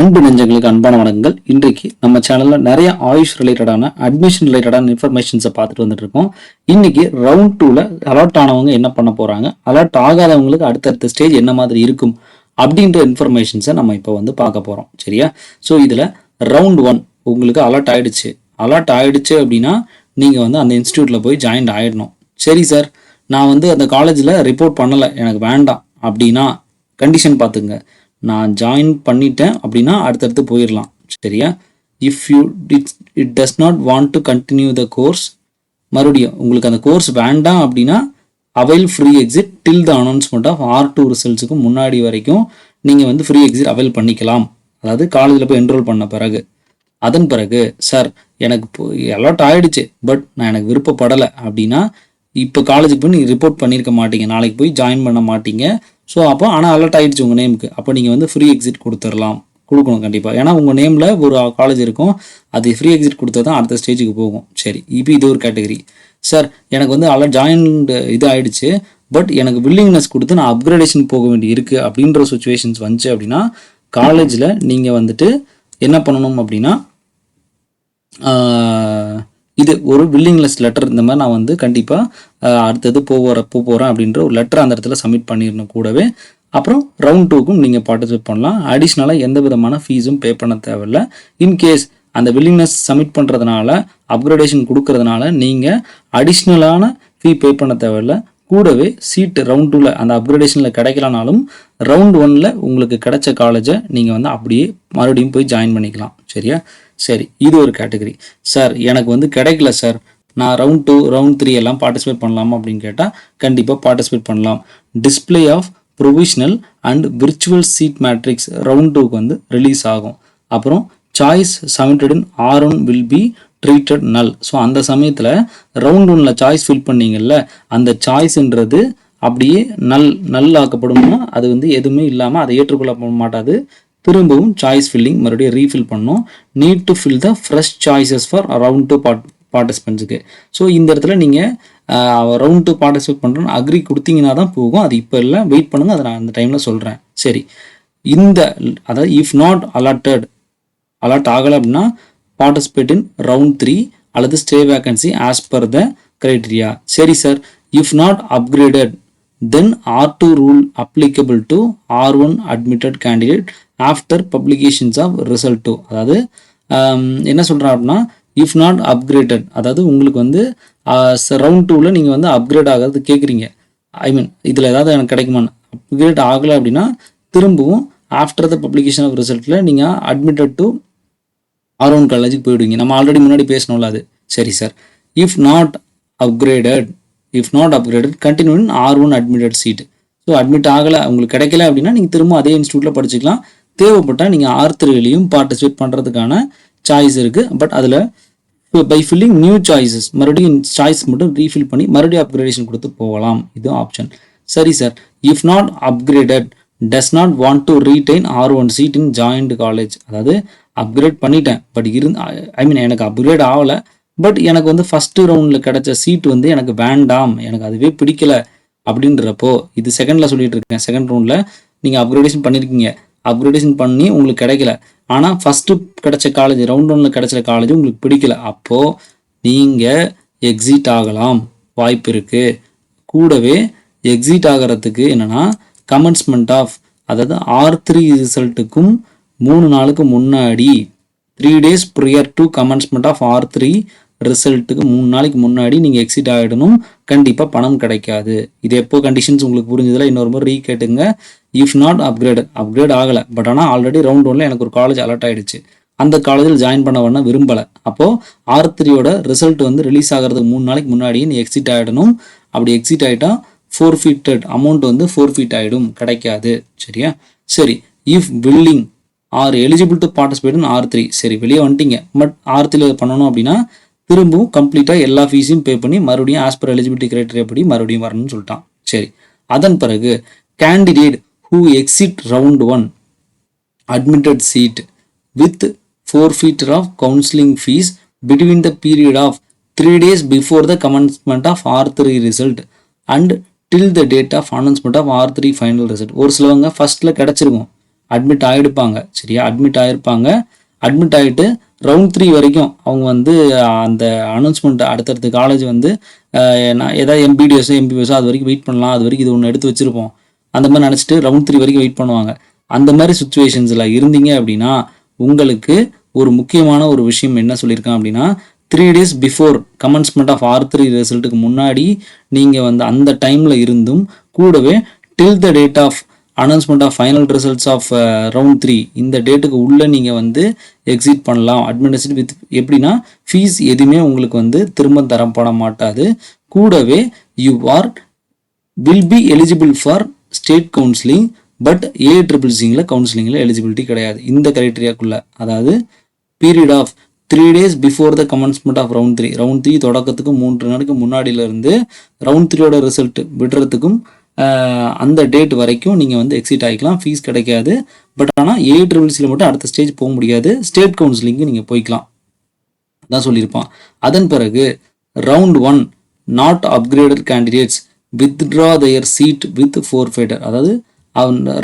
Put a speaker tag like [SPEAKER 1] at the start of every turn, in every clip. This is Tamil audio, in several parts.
[SPEAKER 1] அன்பு நெஞ்சங்களுக்கு அன்பான வணக்கங்கள். இன்றைக்கு நம்ம சேனல்ல நிறைய ஆயுஷ் ரிலேட்டடான அட்மிஷன் ரிலேட்டடான இன்ஃபர்மேஷன்ஸை பார்த்துட்டு வந்துட்டு இருக்கோம். இன்னைக்கு ரவுண்ட் 2ல அலர்ட் ஆனவங்க என்ன பண்ண போறாங்க, அலர்ட் ஆகாதவங்களுக்கு அடுத்தடுத்த ஸ்டேஜ் என்ன மாதிரி இருக்கும் அப்படின்ற இன்ஃபர்மேஷன்ஸை நம்ம இப்போ பார்க்க போறோம். சரியா? ஸோ இதுல ரவுண்ட் 1 உங்களுக்கு அலர்ட் ஆயிடுச்சு அப்படின்னா நீங்க அந்த இன்ஸ்டியூட்ல போய் ஜாயின் ஆயிடணும். சரி சார், நான் அந்த காலேஜ்ல ரிப்போர்ட் பண்ணல, எனக்கு வேண்டாம் அப்படின்னா கண்டிஷன் பார்த்துங்க. நான் ஜாயின் பண்ணிட்டேன் அப்படின்னா அடுத்தடுத்து போயிடலாம். சரியா? If you it does not want to continue the course, மறுபடியும் உங்களுக்கு அந்த கோர்ஸ் வேண்டாம் அப்படின்னா avail free exit till the announcement of R2 ரிசல்ட்ஸுக்கு முன்னாடி வரைக்கும் நீங்கள் ஃப்ரீ எக்ஸிட் அவைல் பண்ணிக்கலாம். அதாவது காலேஜில் போய் என்ரோல் பண்ண பிறகு. அதன் பிறகு சார் எனக்கு அலாட் ஆயிடுச்சு, பட் நான் எனக்கு விருப்பப்படலை அப்படின்னா இப்போ காலேஜுக்கு போய் நீங்கள் ரிப்போர்ட் பண்ணியிருக்க மாட்டீங்க, நாளைக்கு போய் ஜாயின் பண்ண மாட்டீங்க. ஸோ அப்போ ஆனால் அலர்ட் ஆகிடுச்சு உங்கள் நேமுக்கு, அப்போ நீங்கள் ஃப்ரீ எக்ஸிட் கொடுக்கணும் கண்டிப்பாக. ஏன்னா உங்கள் நேமில் ஒரு காலேஜ் இருக்கும், அது ஃப்ரீ எக்ஸிட் கொடுத்தா தான் அடுத்த ஸ்டேஜுக்கு போகும். சரி, இப்போ இது ஒரு கேட்டகரி. சார் எனக்கு அலர்ட் ஜாயின் இது ஆகிடுச்சு, பட் எனக்கு வில்லிங்னஸ் கொடுத்து நான் அப்கிரேடேஷன் போக வேண்டி இருக்குது அப்படின்ற சுச்சுவேஷன்ஸ் வந்துச்சு அப்படின்னா காலேஜில் நீங்கள் என்ன பண்ணணும் அப்படின்னா இது ஒரு வில்லிங்லெஸ் லெட்டர், இந்த மாதிரி நான் கண்டிப்பாக அடுத்தது போகிறேன் அப்படின்ற ஒரு லெட்டர் அந்த இடத்துல சப்மிட் பண்ணிடணும். கூடவே அப்புறம் ரவுண்ட் 2க்கும் நீங்கள் பார்ட்டிசிபேட் பண்ணலாம். அடிஷ்னலாக எந்த விதமான ஃபீஸும் பே பண்ண தேவையில்லை. இன்கேஸ் அந்த வில்லிங்னஸ் சப்மிட் பண்ணுறதுனால அப்கிரேடேஷன் கொடுக்கறதுனால நீங்கள் அடிஷ்னலான ஃபீ பே பண்ண தேவையில்லை. கூடவே சீட்டு ரவுண்ட் 2ல அந்த அப்கிரேடேஷனில் கிடைக்கலனாலும் ரவுண்ட் 1ல உங்களுக்கு கிடைச்ச காலேஜை நீங்கள் அப்படியே மறுபடியும் போய் ஜாயின் பண்ணிக்கலாம். சரியா? சரி, இது ஒரு கேட்டகரி. சார் எனக்கு கிடைக்கல சார், நான் ரவுண்ட் 2 ரவுண்ட் 3 எல்லாம் பார்ட்டிசிபேட் பண்ணலாமா அப்படின்னு கேட்டால் கண்டிப்பாக பார்ட்டிசிபேட் பண்ணலாம். Display of provisional and virtual seat matrix round 2க்கு ரிலீஸ் ஆகும். அப்புறம் choice submitted in R1 will be treated null. So அந்த சமயத்தில் ரவுண்ட் 1ல சாய்ஸ் ஃபில் பண்ணீங்கல்ல, அந்த சாய்ஸ்ன்றது அப்படியே நல் ஆக்கப்படும்னா அது எதுவுமே இல்லாமல் அதை ஏற்றுக்கொள்ள மாட்டாது. திரும்பவும் சாய்ஸ் ஃபில்லிங் மறுபடியும் ரீஃபில் பண்ணணும். Need to fill the fresh choices for round 2 பார்ட்டிசிபென்ட்ஸுக்கு. ஸோ இந்த இடத்துல நீங்கள் ரவுண்ட் 2 பார்ட்டிசிபேட் பண்ணுறோன்னு அக்ரி கொடுத்தீங்கன்னா தான் போகும். அது இப்போ இல்லை, வெயிட் பண்ணுங்க, அதை நான் அந்த டைமில் சொல்கிறேன். சரி, அதாவது இஃப் நாட் அலர்ட் ஆகலை அப்படின்னா பார்ட்டிசிபேட் இன் ரவுண்ட் 3 அல்லது stay vacancy as per the criteria. சரி sir, if not upgraded then R2 rule applicable to R1 admitted candidate after publications of result 2. அதாவது என்ன சொல்கிறேன் அப்படின்னா இஃப் நாட் அப்கிரேடட், அதாவது உங்களுக்கு ரவுண்ட் 2ல நீங்கள் அப்கிரேட் ஆகிறது கேட்குறீங்க. இதில் ஏதாவது எனக்கு கிடைக்குமான்னு அப்கிரேட் ஆகலை அப்படின்னா திரும்பவும் ஆஃப்டர் த பப்ளிகேஷன் ஆஃப் ரிசல்ட்டில் நீங்கள் அட்மிட்டட் டு R1 காலேஜுக்கு போயிடுவீங்க. நம்ம ஆல்ரெடி முன்னாடி பேசணும்ல அது. சரி sir, if not upgraded continue in R1 admitted seat. So admit ஆகலை, உங்களுக்கு கிடைக்கல அப்படின்னா நீங்கள் திரும்ப அதே இன்ஸ்டியூட்டில் படிச்சுக்கலாம். தேவைப்பட்டால் நீங்கள் R3லையும் பார்ட்டிசிபேட் பண்ணுறதுக்கான சாய்ஸ் இருக்குது. பட் அதில் பை ஃபில்லிங் நியூ சாய்ஸஸ் மறுபடியும் சாய்ஸ் மட்டும் ரீஃபில் பண்ணி மறுபடியும் அப்கிரேடேஷன் கொடுத்து போகலாம். இது ஆப்ஷன். சரி sir, if not upgraded does not want to retain R1 seat in joint college. அதாவது அப்கிரேட் பண்ணிட்டேன், பட் எனக்கு அப்கிரேட் ஆகலை, பட் எனக்கு ஃபர்ஸ்ட் ரவுண்டில் கிடைச்ச சீட் எனக்கு வேண்டாம், எனக்கு அதுவே பிடிக்கல அப்படின்றப்போ இது செகண்டில் சொல்லிட்டு இருக்கேன். செகண்ட் ரவுண்டில் நீங்கள் அப்கிரேடேஷன் பண்ணியிருக்கீங்க, அப்கிரேடேஷன் பண்ணி உங்களுக்கு கிடைக்கல, ஆனால் ஃபஸ்ட்டு கிடைச்ச காலேஜ் ரவுண்ட் 1ல கிடைச்ச காலேஜ் உங்களுக்கு பிடிக்கல, அப்போது நீங்கள் எக்ஸிட் ஆகலாம், வாய்ப்பு இருக்குது. கூடவே எக்ஸிட் ஆகிறதுக்கு என்னென்னா கமென்ஸ்மெண்ட் ஆஃப், அதாவது R3 ரிசல்ட்டுக்கும் 3 நாளுக்கு முன்னாடி 3 days prior to commencement of R3 ரிசல்ட்டுக்கு 3 நாளைக்கு முன்னாடி நீங்கள் எக்ஸிட் ஆகிடணும். கண்டிப்பாக பணம் கிடைக்காது. இது எப்போ கண்டிஷன்ஸ் உங்களுக்கு புரிஞ்சதில்ல, இன்னொரு முறை ரீகேட்டுங்க. இஃப் நாட் அப்கிரேட் ஆகலை, பட் ஆனால் ஆல்ரெடி ரவுண்ட் 1ல எனக்கு ஒரு காலேஜ் அலர்ட் ஆகிடுச்சு, அந்த காலேஜில் ஜாயின் பண்ண விரும்பலை. அப்போது R3யோட ரிசல்ட் ரிலீஸ் ஆகிறதுக்கு 3 நாளைக்கு முன்னாடி நீ எக்ஸிட் ஆகிடணும். அப்படி எக்ஸிட் ஆகிட்டா ஃபோர்ஃபீட்டட் அமௌண்ட் ஃபோர்ஃபீட் ஆகிடும், கிடைக்காது. சரியா? சரி, if willing are eligible to participate in R3. சரி, வெளியே வந்துட்டீங்க, பட் R3ல பண்ணணும் அப்படின்னா திரும்பவும் கம்ப்ளீட்டாக எல்லா ஃபீஸையும் பே பண்ணி மறுபடியும் ஆஸ் பர் எலிஜிபிலிட்டி கிரைட்டீரியா படி மறுபடியும் வரணும்னு சொல்லிட்டான். சரி, அதன் பிறகு candidate who exit round 1 admitted seat with forfeiture of counseling fees between the period of 3 days before the commencement of R3 result and till the date of announcement of R3 final result. ஒரு சிலவங்க ஃபர்ஸ்ட்ல கிடைச்சிருக்கும், அட்மிட் ஆகிடுப்பாங்க. சரியா, அட்மிட் ஆகிருப்பாங்க. அட்மிட் ஆகிட்டு ரவுண்ட் 3 வரைக்கும் அவங்க வந்து அந்த அனௌன்ஸ்மெண்ட் அடுத்தடுத்த காலேஜ் வந்து ஏதாவது எம்பிடிஎஸோ எம்பிபிஎஸோ அது வரைக்கும் வெயிட் பண்ணலாம், அது வரைக்கும் இது ஒன்று எடுத்து வச்சிருப்போம் அந்த மாதிரி நினச்சிட்டு ரவுண்ட் 3 வரைக்கும் வெயிட் பண்ணுவாங்க. அந்த மாதிரி சுச்சுவேஷன்ஸில் இருந்தீங்க அப்படின்னா உங்களுக்கு ஒரு முக்கியமான ஒரு விஷயம் என்ன சொல்லியிருக்கான் அப்படின்னா 3 days before commencement of R3 ரிசல்ட்டுக்கு முன்னாடி நீங்கள் வந்து அந்த டைமில் இருந்தும் கூடவே till the date of announcement of final results of round 3 இந்த டேட்டுக்கு உள்ளே நீங்கள் வந்து எக்ஸிட் பண்ணலாம். அட்மினிஸ்ட்ரேட்டிவ் வித் எப்படின்னா ஃபீஸ் எதுவுமே உங்களுக்கு வந்து திரும்ப தரப்பட மாட்டாது. கூடவே you are will be eligible for state counselling, but ACCCல கவுன்சிலிங்கில் எலிஜிபிலிட்டி கிடையாது இந்த கிரைட்டீரியாக்குள்ளே. அதாவது period of 3 days before the commencement of round 3, round 3 தொடக்கத்துக்கு 3 நாளுக்கு முன்னாடியிலேருந்து ரவுண்ட் 3யோட ரிசல்ட் விடுறதுக்கும் அந்த டேட் வரைக்கும் நீங்கள் வந்து எக்ஸிட் ஆகிக்கலாம், ஃபீஸ் கிடைக்காது. பட் ஆனால் ACCCல மட்டும் அடுத்த ஸ்டேஜ் போக முடியாது, ஸ்டேட் கவுன்சிலிங்கு நீங்கள் போய்க்கலாம் தான் சொல்லியிருப்பான். அதன் பிறகு round 1 not upgraded candidates withdraw their seat with forfeited. அதாவது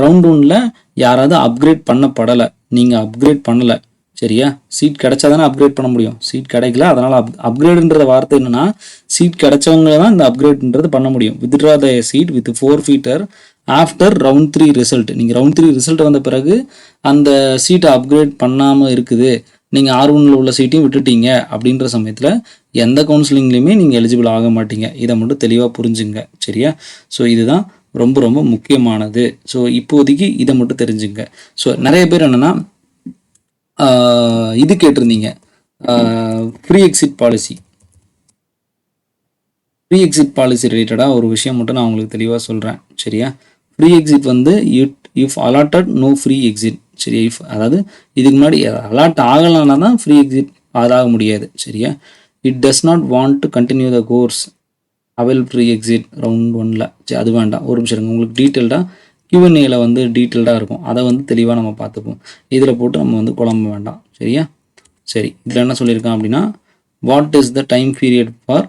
[SPEAKER 1] ரவுண்ட் 1ல் யாராவது அப்கிரேட் பண்ணப்படலை, நீங்கள் அப்கிரேட் பண்ணலை, சரியா, சீட் கிடைச்சா தானே அப்கிரேட் பண்ண முடியும், சீட் கிடைக்கல, அதனால் அப்கிரேடுன்ற வார்த்தை என்னன்னா சீட் கிடைச்சவங்க தான் இந்த அப்கிரேட்ன்றது பண்ண முடியும். Withdraw their seat with forfeited after round 3 result. நீங்கள் ரவுண்ட் 3 ரிசல்ட் வந்த பிறகு அந்த சீட்டை அப்கிரேட் பண்ணாமல் இருக்குது, நீங்கள் R1ல் உள்ள சீட்டையும் விட்டுட்டீங்க அப்படின்ற சமயத்தில் எந்த கவுன்சிலிங்லேயுமே நீங்கள் எலிஜிபிள் ஆக மாட்டீங்க. இதை மட்டும் தெளிவாக புரிஞ்சுங்க, சரியா. ஸோ இதுதான் ரொம்ப ரொம்ப முக்கியமானது. ஸோ இப்போதைக்கு இதை மட்டும் தெரிஞ்சுங்க. ஸோ நிறைய பேர் என்னென்னா இது கேட்டிருந்தீங்க, free exit policy. Free exit policy ரிலேட்டடாக ஒரு விஷயம் மட்டும் நான் உங்களுக்கு தெளிவாக சொல்கிறேன், சரியா. ஃப்ரீ எக்ஸிட் வந்து if allotted no free exit, சரியா. அதாவது இதுக்கு முன்னாடி அலாட் ஆகலைன்னா தான் ஃப்ரீ எக்ஸிட் ஆக முடியாது, சரியா. It does not want to continue the course avail free exit round 1ல், சரி அது வேண்டாம். ஒரு நிமிஷம் உங்களுக்கு டீட்டெயில்டாக Q&Aல வந்து டீட்டெயில்டாக இருக்கும், அதை வந்து தெளிவாக நம்ம பார்த்துப்போம். இதில் போட்டு நம்ம வந்து குழம்ப வேண்டாம், சரியா. சரி, இதில் என்ன சொல்லியிருக்கான் அப்படின்னா what is the time period for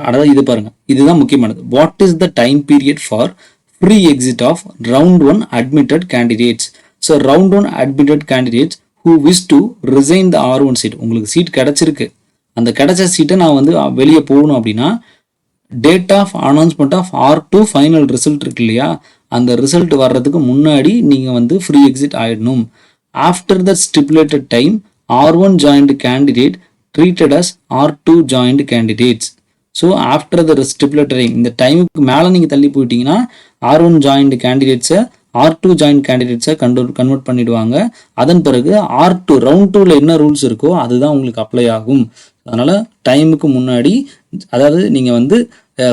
[SPEAKER 1] அதாவது இது பாருங்கள், இதுதான் முக்கியமானது. What is the time period for free exit of round 1 admitted candidates. So round 1 admitted candidates who wish to resign the R1 seat. உங்களுக்கு சீட் கிடச்சிருக்கு, அந்த கிடைச்ச சீட்டை நான் வந்து வெளியே போகணும் அப்படின்னா date of announcement of R2 final result இருக்கு இல்லையா, அந்த ரிசல்ட் வர்றதுக்கு முன்னாடி நீங்கள் வந்து ஃப்ரீ எக்ஸிட் ஆகிடணும். After the stipulated time R1 joint candidate treated as R2 joint candidates. So after the stipulated time, இந்த டைமுக்கு மேலே நீங்கள் தள்ளி போயிட்டீங்கன்னா R1 ஜாயின்ட் கேண்டிடேட்ஸை R2 ஜாயின்ட் கேண்டிடேட்ஸை கன்வெர்ட் பண்ணிடுவாங்க. அதன் பிறகு R2 ரவுண்ட் 2ல் என்ன ரூல்ஸ் இருக்கோ அதுதான் உங்களுக்கு அப்ளை ஆகும். அதனால் டைமுக்கு முன்னாடி, அதாவது நீங்கள் வந்து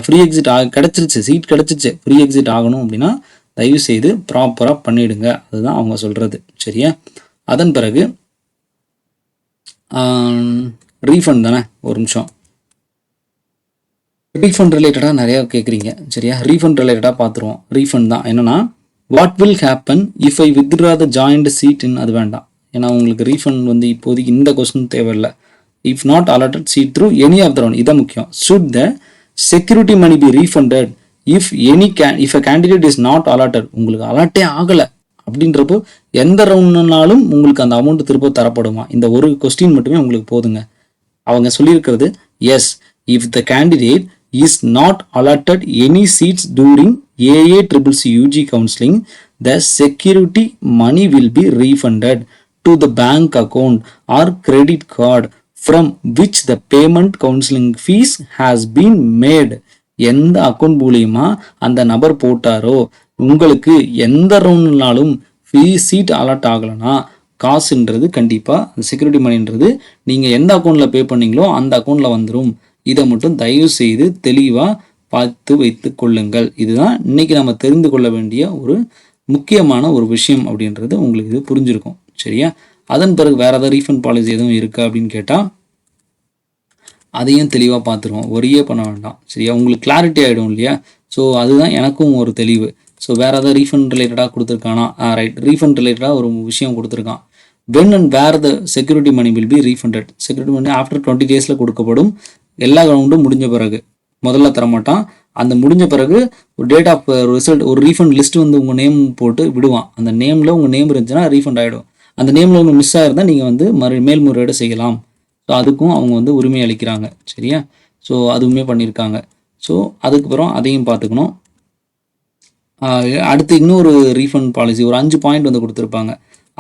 [SPEAKER 1] ஃப்ரீ எக்ஸிட் கிடச்சிருச்சு, சீட் கிடச்சிருச்சு, ஃப்ரீ எக்ஸிட் ஆகணும் அப்படின்னா தயவு செய்து ப்ராப்பராக பண்ணிவிடுங்க, அதுதான் அவங்க சொல்கிறது, சரியா. அதன் பிறகு ரீஃபண்ட் தானே, ஒரு நிமிஷம். ரீஃபண்ட் ரிலேட்டடாக நிறையா கேட்குறீங்க, சரியா. ரீஃபண்ட் ரிலேட்டடாக பார்த்துருவோம். ரீஃபண்ட் தான் என்னென்னா what will happen if I withdraw the joint seat in, அது வேண்டாம். ஏன்னா உங்களுக்கு ரீஃபண்ட் வந்து இப்போதைக்கு இந்த கொஸ்டின் தேவையில்லை. If not allotted seat through any of the round, இதான் முக்கியம். should the security money be refunded if a candidate is not allotted. உங்களுக்கு அலாட்டே ஆகலை அப்படின்றப்போ எந்த ரவுண்ட்னாலும் உங்களுக்கு அந்த அமௌண்ட் திரும்ப தரப்படுமா, இந்த ஒரு கொஸ்டின் மட்டுமே உங்களுக்கு போதுங்க. அவங்க சொல்லியிருக்கிறது yes, if the candidate is not allotted any seats during AACCC UG counseling, the security money will be refunded to the bank account or credit card from which the payment counseling fees has been made. எந்த அக்கௌண்ட் மூலியமா அந்த நபர் போட்டாரோ உங்களுக்கு எந்த ரவுண்ட்னாலும் சீட் அலாட் ஆகலைன்னா காசுன்றது கண்டிப்பாக செக்யூரிட்டி மணின்றது நீங்கள் எந்த அக்கௌண்ட்டில் பே பண்ணீங்களோ அந்த அக்கௌண்ட்டில் வந்துடும். இதை மட்டும் தயவு செய்து தெளிவாக பார்த்து வைத்து கொள்ளுங்கள். இதுதான் இன்னைக்கு நம்ம தெரிந்து கொள்ள வேண்டிய ஒரு முக்கியமான ஒரு விஷயம் அப்படின்றது உங்களுக்கு இது புரிஞ்சிருக்கும், சரியா. அதன் பிறகு வேறு ஏதாவது ரீஃபண்ட் பாலிசி எதுவும் இருக்கா அப்படின்னு கேட்டால் அதையும் தெளிவாக பார்த்துருவோம், ஒரே பண்ண வேண்டாம், சரியா. உங்களுக்கு கிளாரிட்டி ஆகிடும் இல்லையா. ஸோ அதுதான் எனக்கும் ஒரு தெளிவு. ஸோ வேறு ஏதாவது ரீஃபண்ட் ரிலேட்டடாக கொடுத்துருக்கானா, ரைட், ரீஃபண்ட் ரிலேட்டடாக ஒரு விஷயம் கொடுத்துருக்கான். When and where the security money will be refunded. Security money after 20 days கொடுக்கப்படும். எல்லா ரவுண்டும் முடிஞ்ச பிறகு முதல்ல தரமாட்டான். அந்த முடிஞ்ச பிறகு ஒரு டேட் ஆஃப் ரிசல்ட் ஒரு ரீஃபண்ட் லிஸ்ட் வந்து உங்கள் நேம் போட்டு விடுவான். அந்த நேமில் உங்கள் நேம் இருந்துச்சுன்னா ரீஃபண்ட் ஆகிடும். அந்த நேமில் உங்களுக்கு மிஸ் ஆகிருந்தால் நீங்கள் வந்து மேல்முறையீடு செய்யலாம். ஸோ அதுக்கும் அவங்க வந்து உரிமை அளிக்கிறாங்க. சரியா? ஸோ அதுவுமே பண்ணியிருக்காங்க. ஸோ அதுக்கப்புறம் அதையும் பார்த்துக்கணும். அடுத்து இன்னொரு ரீஃபண்ட் பாலிசி ஒரு 5 பாயிண்ட் வந்து கொடுத்துருப்பாங்க.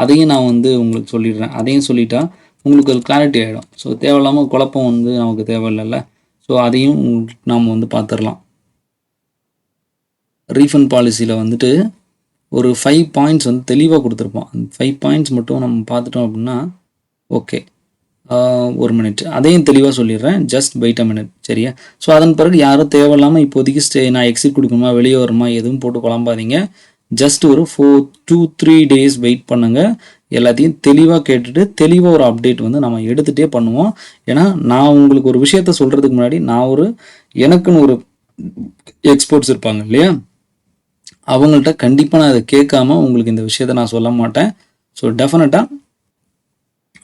[SPEAKER 1] அதையும் நான் வந்து உங்களுக்கு சொல்லிடுறேன். அதையும் சொல்லிட்டா உங்களுக்கு ஒரு கிளாரிட்டி ஆகிடும். ஸோ தேவையில்லாமல் குழப்பம் வந்து நமக்கு தேவையில்லைல்ல. ஸோ அதையும் நாம் வந்து பார்த்துடலாம். ரீஃபண்ட் பாலிசியில் வந்துட்டு ஒரு 5 பாயிண்ட்ஸ் வந்து தெளிவாக கொடுத்துருப்போம். அந்த 5 பாயிண்ட்ஸ் மட்டும் நம்ம பார்த்துட்டோம் அப்படின்னா ஓகே. ஒரு மினிட் அதையும் தெளிவாக சொல்லிடுறேன். Just wait a minute. சரியா? ஸோ அதன் பிறகு யாரும் தேவையில்லாமல் இப்போதைக்கு நான் எக்ஸிட் கொடுக்கணுமா வெளியே வருமா எதுவும் போட்டு குழம்பாதீங்க. ஜஸ்ட் ஒரு 2-3 டேஸ் வெயிட் பண்ணுங்கள். எல்லாத்தையும் தெளிவாக கேட்டுட்டு தெளிவாக ஒரு அப்டேட் வந்து நம்ம எடுத்துகிட்டே பண்ணுவோம். ஏன்னா நான் உங்களுக்கு ஒரு விஷயத்த சொல்கிறதுக்கு முன்னாடி எனக்குன்னு ஒரு எக்ஸ்பர்ட்ஸ் இருப்பாங்க இல்லையா, அவங்கள்ட்ட கண்டிப்பாக நான் அதை கேட்காம உங்களுக்கு இந்த விஷயத்த நான் சொல்ல மாட்டேன். ஸோ டெஃபினட்டாக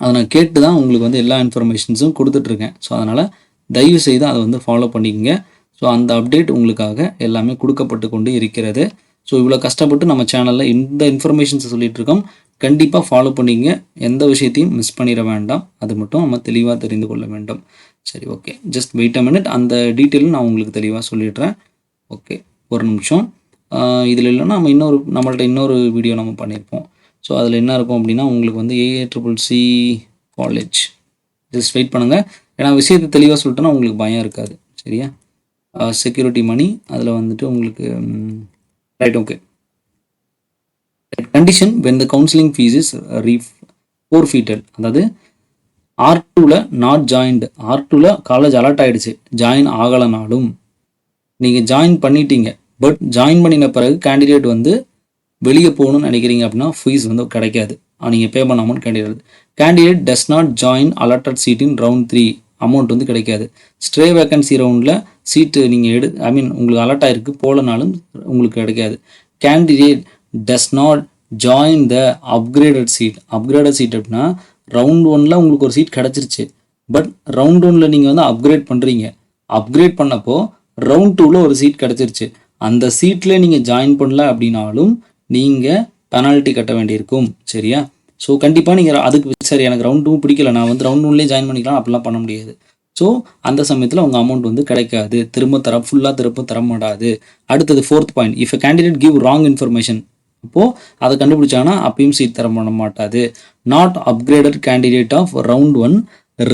[SPEAKER 1] அதை நான் கேட்டு தான் உங்களுக்கு வந்து எல்லா இன்ஃபர்மேஷன்ஸும் கொடுத்துட்ருக்கேன். ஸோ அதனால் தயவு செய்து அதை வந்து ஃபாலோ பண்ணிக்கங்க. ஸோ அந்த அப்டேட் உங்களுக்காக எல்லாமே கொடுக்கப்பட்டு கொண்டு இருக்கிறது. ஸோ இவ்வளோ கஷ்டப்பட்டு நம்ம சேனலில் இந்த இன்ஃபர்மேஷன்ஸை சொல்லிகிட்டு இருக்கோம். கண்டிப்பாக ஃபாலோ பண்ணிங்க. எந்த விஷயத்தையும் மிஸ் பண்ணிட வேண்டாம். அது மட்டும் நம்ம தெளிவாக தெரிந்து கொள்ள வேண்டும். சரி, okay. Just wait a minute. அந்த டீட்டெயிலும் நான் உங்களுக்கு தெளிவாக சொல்லிடுறேன். ஓகே, ஒரு நிமிஷம். இதில் இல்லைன்னா நம்மள்ட்ட இன்னொரு வீடியோ நம்ம பண்ணியிருப்போம். ஸோ அதில் என்ன இருக்கும் அப்படின்னா உங்களுக்கு வந்து AACCC காலேஜ். ஜஸ்ட் வெயிட் பண்ணுங்கள். ஏன்னா விஷயத்தை தெளிவாக சொல்லிட்டோன்னா உங்களுக்கு பயம் இருக்காது. சரியா? செக்யூரிட்டி மணி அதில் வந்துட்டு உங்களுக்கு right. Okay. Condition when the counseling fees is forfeited. அதாவது R2ல நாட் ஜாயின்டு. R2ல காலேஜ் அலர்ட் ஆகிடுச்சு, ஜாயின் ஆகலைனாலும் நீங்கள் ஜாயின் பண்ணிட்டீங்க. பட் ஜாயின் பண்ணின பிறகு கேண்டிடேட் வந்து வெளியே போகணும்னு நினைக்கிறீங்க அப்படின்னா ஃபீஸ் வந்து கிடைக்காது. நீங்கள் பே பண்ணாமல் candidate does not join allotted seat in round 3 amount வந்து கிடைக்காது. ஸ்ட்ரே வேக்கன்சி ரவுண்டில் சீட்டு நீங்கள் உங்களுக்கு அலர்ட் ஆகிருக்கு போலனாலும் உங்களுக்கு கிடைக்காது. Candidate does not join the upgraded seat. Upgraded seat அப்படின்னா ரவுண்ட் 1ல் உங்களுக்கு ஒரு சீட் கிடச்சிருச்சு. பட் ரவுண்ட் 1ல் நீங்கள் வந்து அப்கிரேட் பண்ணுறீங்க. அப்கிரேட் பண்ணப்போ ரவுண்ட் 2ல் ஒரு சீட் கிடச்சிருச்சு. அந்த சீட்டில் நீங்கள் ஜாயின் பண்ணல அப்படின்னாலும் நீங்கள் பெனால்ட்டி கட்ட வேண்டியிருக்கும். சரியா? ஸோ கண்டிப்பாக நீங்கள் அதுக்கு சரி எனக்கு ரவுண்ட் 2 பிடிக்கல, நான் வந்து ரவுண்ட் 1லேயே ஜாயின் பண்ணிக்கலாம் அப்படிலாம் பண்ண முடியாது. ஸோ அந்த சமயத்தில் உங்கள் அமௌண்ட் வந்து கிடைக்காது. ஃபுல்லாக திரும்ப தர மாட்டாது. அடுத்தது 4th point. If candidate give wrong information. அப்போது அதை கண்டுபிடிச்சாங்கன்னா அப்பயும் சீட் தர பண்ண மாட்டாது. Not upgraded candidate of round 1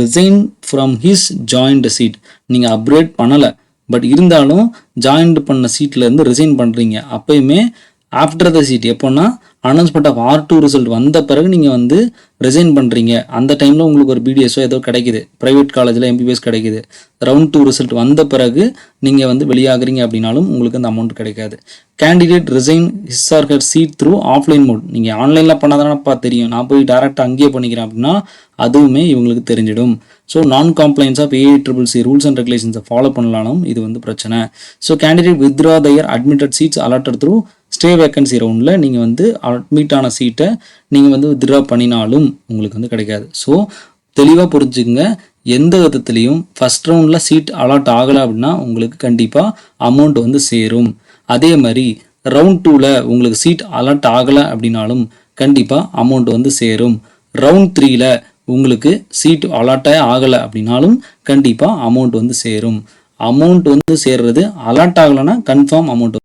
[SPEAKER 1] resign from his joint seat. நீங்கள் அப்கிரேட் பண்ணலை, பட் இருந்தாலும் ஜாயின்ட் பண்ண சீட்லேருந்து ரிசைன் பண்ணுறீங்க. அப்போயுமே ஆஃப்டர் த சீட் எப்போன்னா அனௌன்ஸ்மெண்ட் ஆஃப் R2 ரிசல்ட் வந்த பிறகு நீங்கள் வந்து ரிசைன் பண்ணுறீங்க. அந்த டைமில் உங்களுக்கு ஒரு BDSO ஏதோ கிடைக்குது, ப்ரைவேட் காலேஜில் MBBS கிடைக்குது. ரவுண்ட் 2 ரிசல்ட் வந்த பிறகு நீங்கள் வந்து வெளியாகிறீங்க அப்படின்னாலும் உங்களுக்கு அந்த அமௌண்ட் கிடைக்காது. Candidate resign his or her seat through offline mode. நீங்கள் ஆன்லைனில் பண்ணாதானப்பா தெரியும், நான் போய் டேரெக்டாக அங்கேயே பண்ணிக்கிறேன் அப்படின்னா அதுவுமே இவங்களுக்கு தெரிஞ்சிடும். ஸோ நான் compliance of AACCC rules and ரெகுலேஷன்ஸை ஃபாலோ பண்ணலாலும் இது வந்து பிரச்சனை. So candidate withdraw their admitted seats allotted through stay vacancy ரவுண்டில் நீங்கள் வந்து அட்மிட் ஆன சீட்டை நீங்கள் வந்து வித்ட்ரா பண்ணினாலும் உங்களுக்கு வந்து கிடைக்காது. ஸோ தெளிவாக புரிஞ்சுக்குங்க. எந்த விதத்துலேயும் ஃபஸ்ட் ரவுண்டில் சீட் அலாட் ஆகலை அப்படின்னா உங்களுக்கு கண்டிப்பாக அமௌண்ட் வந்து சேரும். அதே மாதிரி ரவுண்ட் 2ல் உங்களுக்கு சீட் அலாட் ஆகலை அப்படின்னாலும் கண்டிப்பாக அமௌண்ட் வந்து சேரும். ரவுண்ட் 3ல் உங்களுக்கு சீட் அலாட்டே ஆகலை அப்படின்னாலும் கண்டிப்பாக அமௌண்ட் வந்து சேரும். அமௌண்ட் வந்து சேர்றது அலாட் ஆகலைன்னா கன்ஃபார்ம் அமௌண்ட்